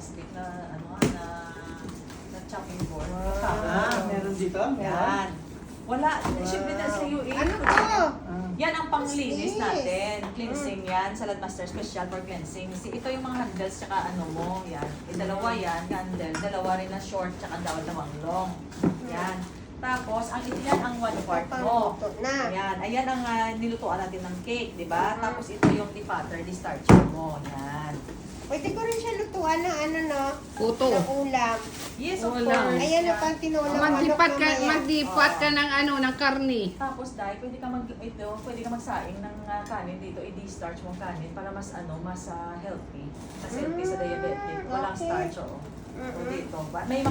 plastic na, na chopping board. Meron dito? Yan. Wala. Siyempre na sa UAE. Ano to? Yan ang panglinis natin. Cleansing yan. Salad Master Special for cleansing. Ito yung mga handles tsaka ano mo. Yan. Dalawa yan. Handle. Dalawa rin na short tsaka dalawang long. Yan. Tapos, ang yan ang 1/4 mo. Yan. Ayan ang nilutuan natin ng cake, di ba? Tapos ito yung defatter, starcher mo. Yan. Pwede ko rin siya lutuan ng ano, no? Puto. Ng ulam. Yes, of Wala. course. Ayan na Yan. pang tinulong. Magdipat ka ng ano, ng karni. Tapos dahil pwede ka magsaing ng kanin dito, i-starch mo kanin para mas healthy. Mas healthy sa diabetic. Walang Okay. starch o dito. May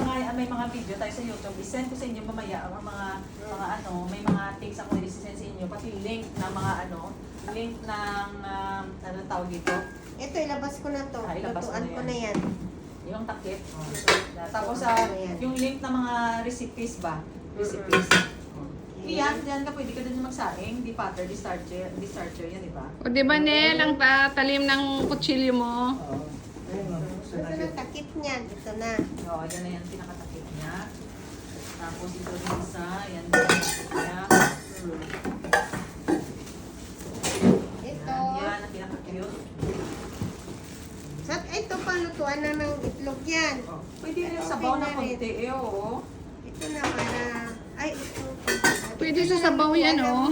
mga video tayo sa YouTube. I-send ko sa inyo mamaya ang mga may mga things ako i-send sa inyo pati link ng mga link ng ano tawag dito. Ito, ilabas ko na to. Ilabas mo Lutuan na ko yan. na yan. Yung takip. Tapos Ayan. yung link ng mga recipes ba? Recipes. Yan ka pwede ka din magsaing, defatter, starcher yan, di ba? O di ba, Nel, ang talim ng kutsilyo mo? Oo. Ayun, Ito na takip niya. Dito na. Oo, yan na yan, pinakatakip niya. Tapos ito din isa, yan din ang takip niya. Ito. Yan ang pinaka-cute. Ito pa, lutuan na ng itlog yan. Pwede rin sabaw na konti, oo. Ito na para... Ay, ito. Pwede sa sabaw yan, oh.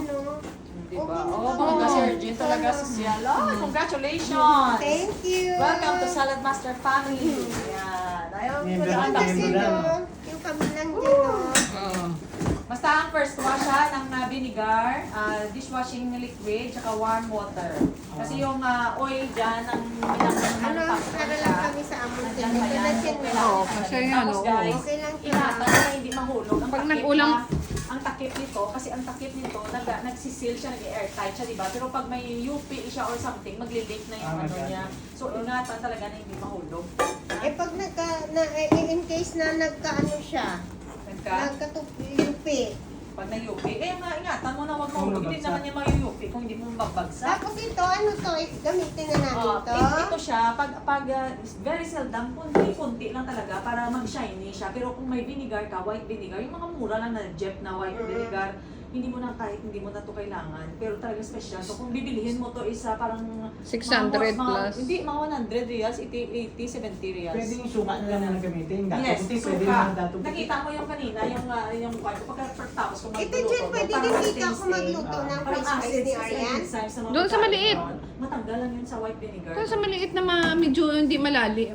Di ba? Oo, mga Sergeant talaga sosyal. Oh, congratulations! Thank you. Welcome to Salad Master Family. Yan. Ayaw Yan, ko ganun lang Kasi Member lang. no, yung kami lang dyan, no? Oo. Basta ang first wash ng vinegar, dishwashing liquid, tsaka warm water. Kasi yung oil dyan, ang Ano, para lang kami sa amon din. Ito na siya, no? Oo, kasi yan, Tapos oo. guys, Okay lang to. ingatan na hindi mahulog. Ang Pag takip nag-ulam- ang takip nito, kasi ang takip nito, nagsisil siya, nag-airtight siya, diba? Pero pag may UP siya or something, magli-leak na yung ano niya. So, ingatan talaga na hindi mahulog. Eh, pag in case na nagkaano siya, nagkatupi. Pag na-UP, ingatan mo na huwag mahulog. Hindi naman niya may-UP kung hindi mo mabagsak. Tapos ito, ano to? Gamitin na natin to. Ito siya, pag very seldom, kunti lang talaga para mag-shiny siya. Pero kung may vinegar ka, white vinegar, yung mga mura lang na jet na white vinegar, hindi mo na to kailangan. Pero talaga special. So kung bibilihin mo to isa parang 600 plus. Hindi, mga 100 reals, 80, 70 reals. Pwede yung suka na lang na gamitin. Yes, Puti, pwede suka. naman dato. Nakita mo yung kanina, yung kwarto, pagka-tapos kung Ito magluto dyan, ko, pwede parang din dito ako tasty. magluto ng Parang french fries acid ni Arian. Doon sa maliit. Matanggal lang yun sa white vinegar. Kung sa maliit na medyo hindi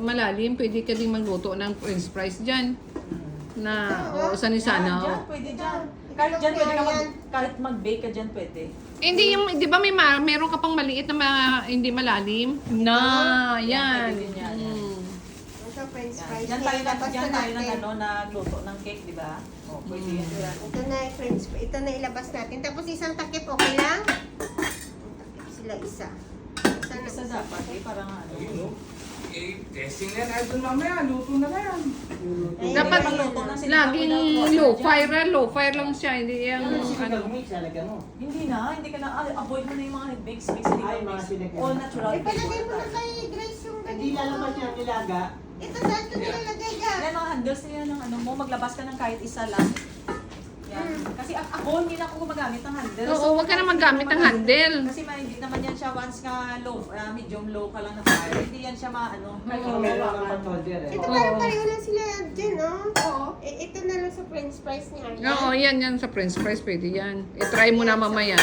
malalim, pwede ka din magluto ng french fries dyan. Na, o sani-sana. Dyan, pwede dyan. Kahit dyan, pwede ka kahit mag-bake ka dyan, pwede. Hindi yung, di ba meron ka pang maliit na hindi malalim? Na, yan. Pwede din yan. Ito, french Yan. fries. Dyan tayo Ilabas natin. nagluto ng cake, di ba? O, pwede yan. Ito na yung french fries. Ito na ilabas natin. Tapos isang takip, okay lang? Takip sila isa. Isa dapat eh, parang ano. Testing na yan. Idol mamaya, luto na yan. Dapat Magluto na sila. laging low fire lang siya, hindi yung Ano, ano. mix, lalagyan mo. Hindi ka na, avoid mo na yung mga mix. Hindi Ay, ka mga mix. sinagyan. All natural. Eh, palagay mo na kay Grace yung Hindi lalabas niya ang nilaga. Ito, saan ito nilalagay ka? Yan ang handles niya ng ano mo, maglabas ka ng kahit isa lang. Yan. Kasi ako, hindi na ako gumagamit ng handles. Oo, huwag ka na magamit ng handle. Kasi hindi naman yan siya once ka low, medium low ka lang na fire. Hindi yan siya maano. Meron ng pag-holder eh. Ito Oo. parang pareho lang sila dyan, no? Oo. Eh, ito na lang sa french fries ni Arian. Oo, yan sa french fries, pwede yan. I-try mo na mamaya.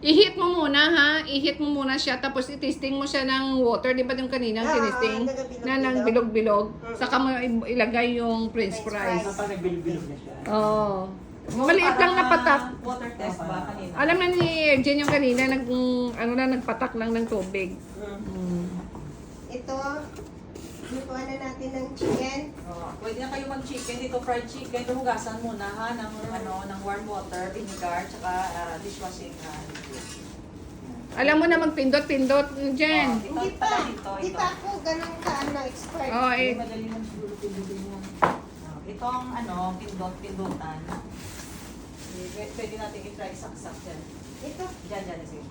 I-heat mo muna ha, i-heat mo muna siya, tapos i-testing mo siya ng water, di ba yung kaninang tinesting? Na ng bilog-bilog. Saka mo ilagay yung french fries. Kapag nagbilog-bilog na siya. Oo. Maliit lang na patak. Water test ba kanina? Alam na ni Jen yung kanina, nagpatak lang ng tubig. Ito, lutuan na natin ng chicken. Pwede na kayo mag-chicken dito, fried chicken. Hugasan muna ha ng warm water, vinegar, tsaka dishwashing liquid. Alam mo na magpindot-pindot, Jen. Hindi pa. Hindi pa ako ganun expert. Oo, Madali lang siguro pindutin mo. Itong pindot-pindutan. Pwede natin i-try saksak dyan. Ito, Dyan, sige.